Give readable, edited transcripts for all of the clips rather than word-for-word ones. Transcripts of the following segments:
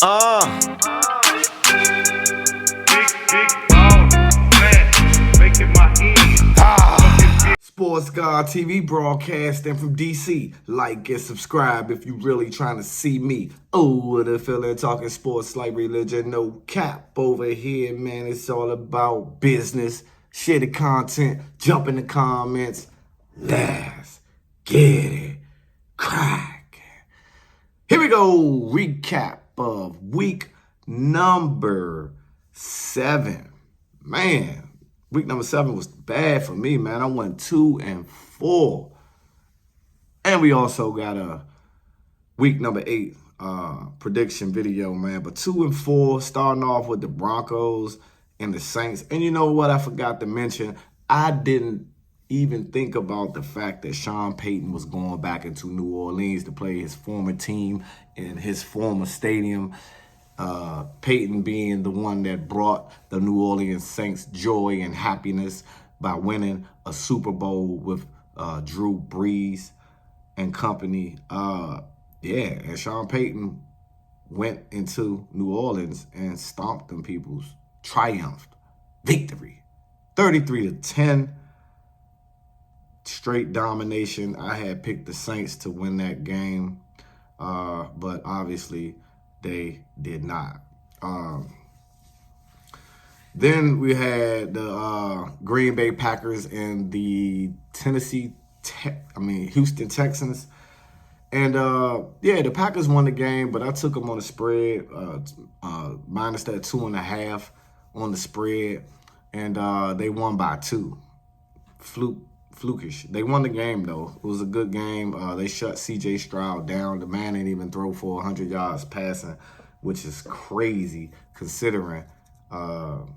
Uh, Sports God TV broadcasting from DC. Like and subscribe if you really trying to see me. Oh, what a feeling talking sports like religion. No cap over here, man. It's all about business. Share the content. Jump in the comments. Let's get it crack. Here we go. Recap of week number 7. Man, week number 7 was bad for me, man. I went 2-4. And we also got a week number 8 prediction video, man. But 2-4, starting off with the Broncos and the Saints. And you know what I forgot to mention? I didn't even think about the fact that Sean Payton was going back into New Orleans to play his former team in his former stadium. Peyton being the one that brought the New Orleans Saints joy and happiness by winning a Super Bowl with Drew Brees and company. And Sean Payton went into New Orleans and stomped them people's triumphed victory. 33-10. Straight domination. I had picked the Saints to win that game, but obviously they did not. Then we had the Green Bay Packers and the Houston Texans. And the Packers won the game, but I took them on the spread, minus that 2.5 on the spread, and they won by 2. Flukish. They won the game, though. It was a good game. They shut C.J. Stroud down. The man didn't even throw for 100 yards passing, which is crazy considering how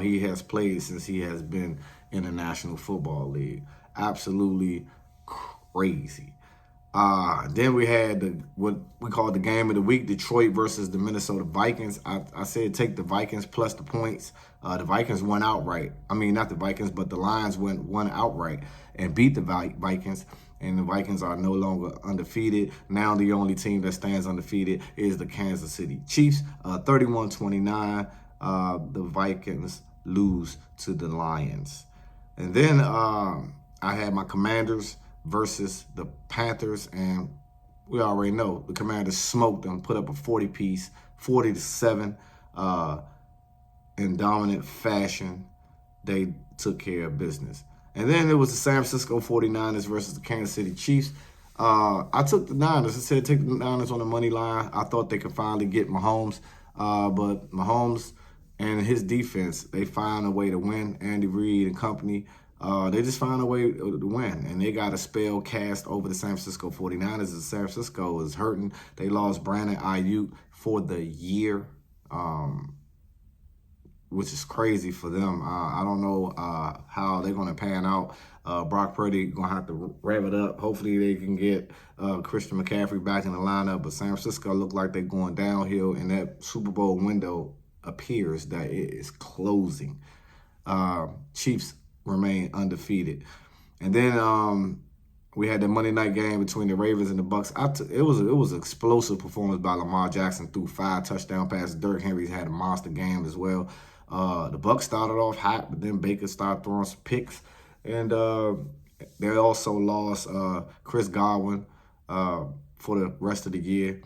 he has played since he has been in the National Football League. Absolutely crazy. Then we had what we call the game of the week, Detroit versus the Minnesota Vikings. I said take the Vikings plus the points. The Vikings won outright. I mean, not the Vikings, but the Lions won outright and beat the Vikings. And the Vikings are no longer undefeated. Now the only team that stands undefeated is the Kansas City Chiefs. 31-29, the Vikings lose to the Lions. And then I had my Commanders versus the Panthers, and we already know the Commanders smoked them, put up a 40-piece, 40-7, in dominant fashion. They took care of business. And then it was the San Francisco 49ers versus the Kansas City Chiefs. I took the Niners. I said take the Niners on the money line. I thought they could finally get Mahomes, but Mahomes and his defense, they find a way to win. Andy Reid and company, they just found a way to win, and they got a spell cast over the San Francisco 49ers. As San Francisco is hurting. They lost Brandon Ayuk for the year, which is crazy for them. I don't know how they're going to pan out. Brock Purdy going to have to rev it up. Hopefully they can get Christian McCaffrey back in the lineup, but San Francisco look like they're going downhill, and that Super Bowl window appears that it is closing. Chiefs remain undefeated. And then we had the Monday night game between the Ravens and the Bucks. It was an explosive performance by Lamar Jackson, threw 5 touchdown passes. Derrick Henry had a monster game as well. The Bucks started off hot, but then Baker started throwing some picks. And they also lost Chris Godwin for the rest of the year.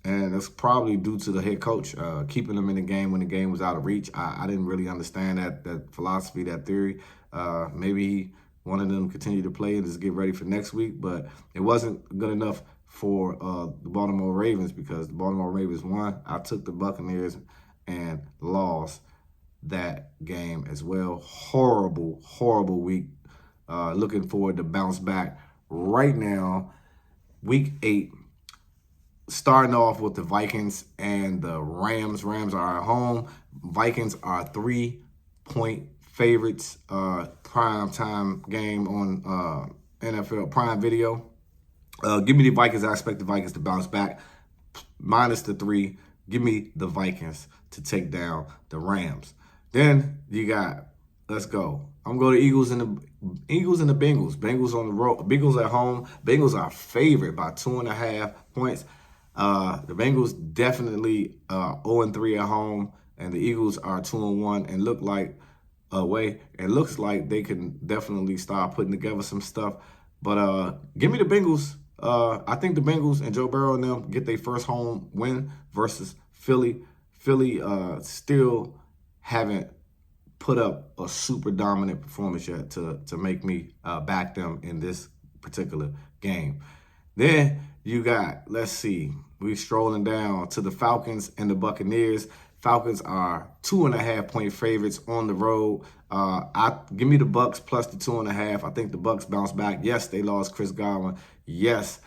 And that's probably due to the head coach keeping them in the game when the game was out of reach. I didn't really understand that philosophy, that theory. Maybe he wanted them to continue to play and just get ready for next week, but it wasn't good enough for the Baltimore Ravens because the Baltimore Ravens won. I took the Buccaneers and lost that game as well. Horrible, horrible week. Looking forward to bounce back right now. Week 8. Starting off with the Vikings and the Rams. Rams are at home. Vikings are 3-point favorites. Prime time game on NFL Prime Video. Give me the Vikings. I expect the Vikings to bounce back. Minus the 3. Give me the Vikings to take down the Rams. Then you got, let's go. I'm going to Eagles and the Bengals. Bengals on the road. Bengals at home. Bengals are favored by 2.5 points. The Bengals definitely 0-3 at home, and the Eagles are 2-1 and look like away. It looks like they can definitely start putting together some stuff. But give me the Bengals. I think the Bengals and Joe Burrow and them get their first home win versus Philly. Philly still haven't put up a super dominant performance yet to make me back them in this particular game. Then you got, let's see, we strolling down to the Falcons and the Buccaneers. Falcons are 2.5-point favorites on the road. Give me the Bucks plus the 2.5. I think the Bucks bounce back. Yes, they lost Chris Godwin. Yes,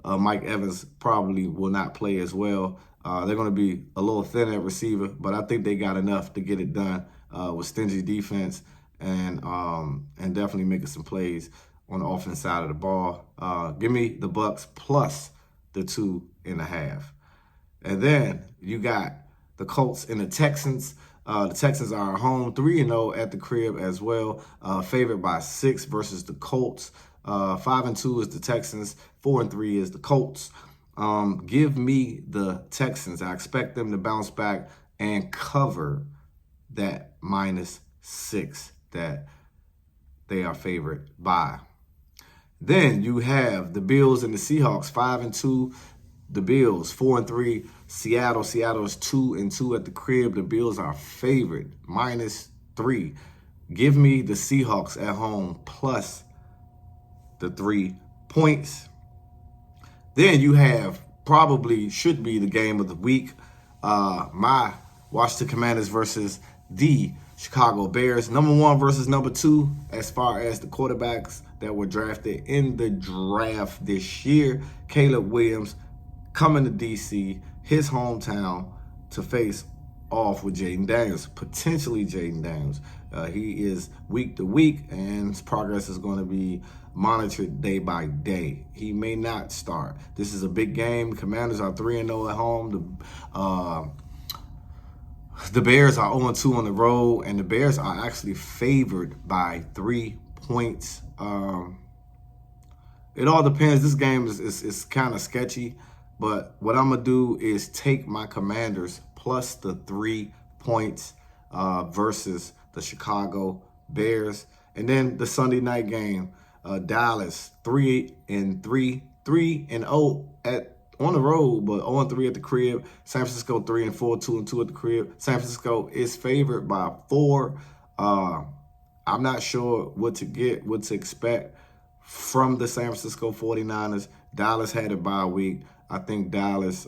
Mike Evans probably will not play as well. They're going to be a little thin at receiver, but I think they got enough to get it done with stingy defense and definitely making some plays on the offense side of the ball. Give me the Bucks plus the 2.5. And then you got the Colts and the Texans. The Texans are home 3-0 at the crib as well, favored by 6 versus the Colts. 5-2 is the Texans, 4-3 is the Colts. Give me the Texans. I expect them to bounce back and cover that -6 that they are favored by. Then you have the Bills and the Seahawks, 5-2. The Bills, 4-3. Seattle is 2-2 at the crib. The Bills are favored, -3. Give me the Seahawks at home plus the 3 points. Then you have probably should be the game of the week. My Washington Commanders versus the Chicago Bears. Number 1 versus number 2 as far as the quarterbacks that were drafted in the draft this year. Caleb Williams coming to D.C., his hometown, to face off with Jaden Daniels, potentially Jaden Daniels. He is week to week, and his progress is going to be monitored day by day. He may not start. This is a big game. Commanders are 3-0 at home. The Bears are 0-2 on the road, and the Bears are actually favored by 3 points. It all depends. This game is kind of sketchy, but what I'm going to do is take my Commanders plus the 3 points versus the Chicago Bears. And then the Sunday night game, Dallas 3-3, 3-0 on the road, but 0-3 at the crib. San Francisco 3-4, 2-2 at the crib. San Francisco is favored by 4. I'm not sure what to expect from the San Francisco 49ers. Dallas had a bye week. I think Dallas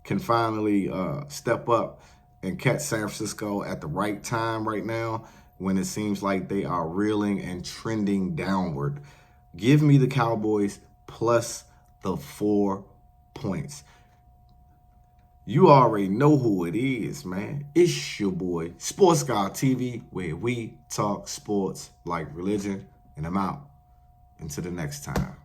can finally step up and catch San Francisco at the right time right now when it seems like they are reeling and trending downward. Give me the Cowboys plus the 4 points. You already know who it is, man. It's your boy, Sports Guy TV, where we talk sports like religion. And I'm out. Until the next time.